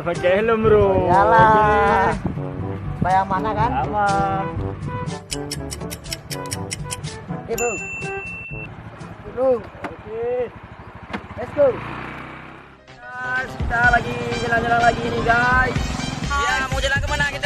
pakai helm bro. Iyalah. Supaya mana kan? Aman. Oke bro. Bro. Oke. Let's go. Guys, kita lagi jalan-jalan lagi nih guys. Ya, mau jalan kemana kita?